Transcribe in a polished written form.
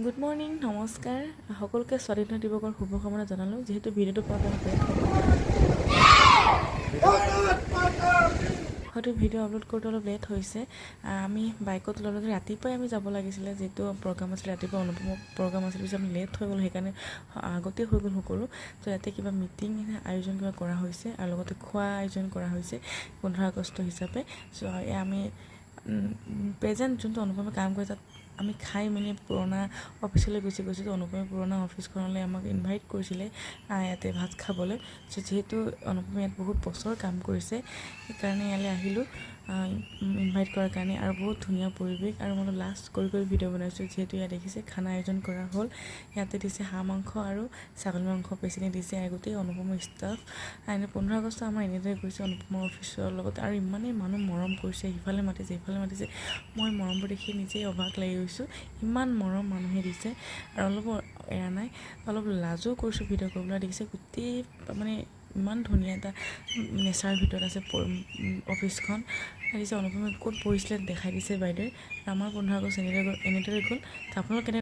Good morning, নমস্কাৰ। সকলোকে স্বাধীনতা দিৱসৰ শুভকামনা জনালোঁ। যিহেতু ভিডিঅ'টো পোৱা হয়তো ভিডিঅ' আপলোড কৰোঁতে অলপ লেট হৈছে। আমি বাইকত ল'লোঁ যে ৰাতিপুৱাই আমি যাব লাগিছিলে, যিহেতু প্ৰগ্ৰাম আছিলে ৰাতিপুৱা অনুপম প্ৰগ্ৰাম আছিলে, পিছত আমি লেট হৈ গ'ল, সেইকাৰণে আগতে হৈ গ'ল সকলো। তো ইয়াতে কিবা মিটিং আয়োজন কিবা কৰা হৈছে আৰু লগতে খোৱা আয়োজন কৰা হৈছে 15 আগষ্ট হিচাপে। চ' আমি প্ৰেজেণ্ট যোনটো অনুপমে কাম কৰে তাত আমি খাই মেলি পুৰণা অফিচলৈ গৈছোঁ। তো অনুপমে পুৰণা অফিচখনলৈ আমাক ইনভাইট কৰিছিলে ইয়াতে ভাত খাবলৈ। চ' যিহেতু অনুপমে ইয়াত বহুত বছৰ কাম কৰিছে, সেইকাৰণে ইয়ালৈ আহিলোঁ ইনভাইট কৰাৰ কাৰণে। আৰু বহুত ধুনীয়া পৰিৱেশ, আৰু মই লাষ্ট কৰি ভিডিঅ' বনাইছোঁ। যিহেতু ইয়াত দেখিছে খানা আয়োজন কৰা হ'ল, ইয়াতে দিছে হাঁহ মাংস আৰু ছাগলী মাংস বেছিকৈ দিছে গোটেই অনুপমৰ ষ্টাফ। এনে 15 আগষ্ট আমাৰ এনেদৰে গৈছে অনুপমৰ অফিচৰ লগত, আৰু ইমানেই মানুহ মৰম কৰিছে, সিফালে মাতিছে। মই মৰমবোৰ দেখি নিজেই অবাক লাগি গৈছোঁ, ইমান মৰম মানুহে দিছে। আৰু অলপ এৰা নাই, অলপ লাজো কৰিছোঁ ভিডিঅ' কৰিবলৈ। দেখিছে গোটেই মানে ইমান ধুনীয়া এটা নেচাৰৰ ভিতৰত আছে অফিচখন। দেখিছে অনুপমে ক'ত পৰিছিলে দেখাই দিছে বাইদেৱে। আমাৰ 15 আগষ্ট এনেদৰে গ'ল। আপোনালোক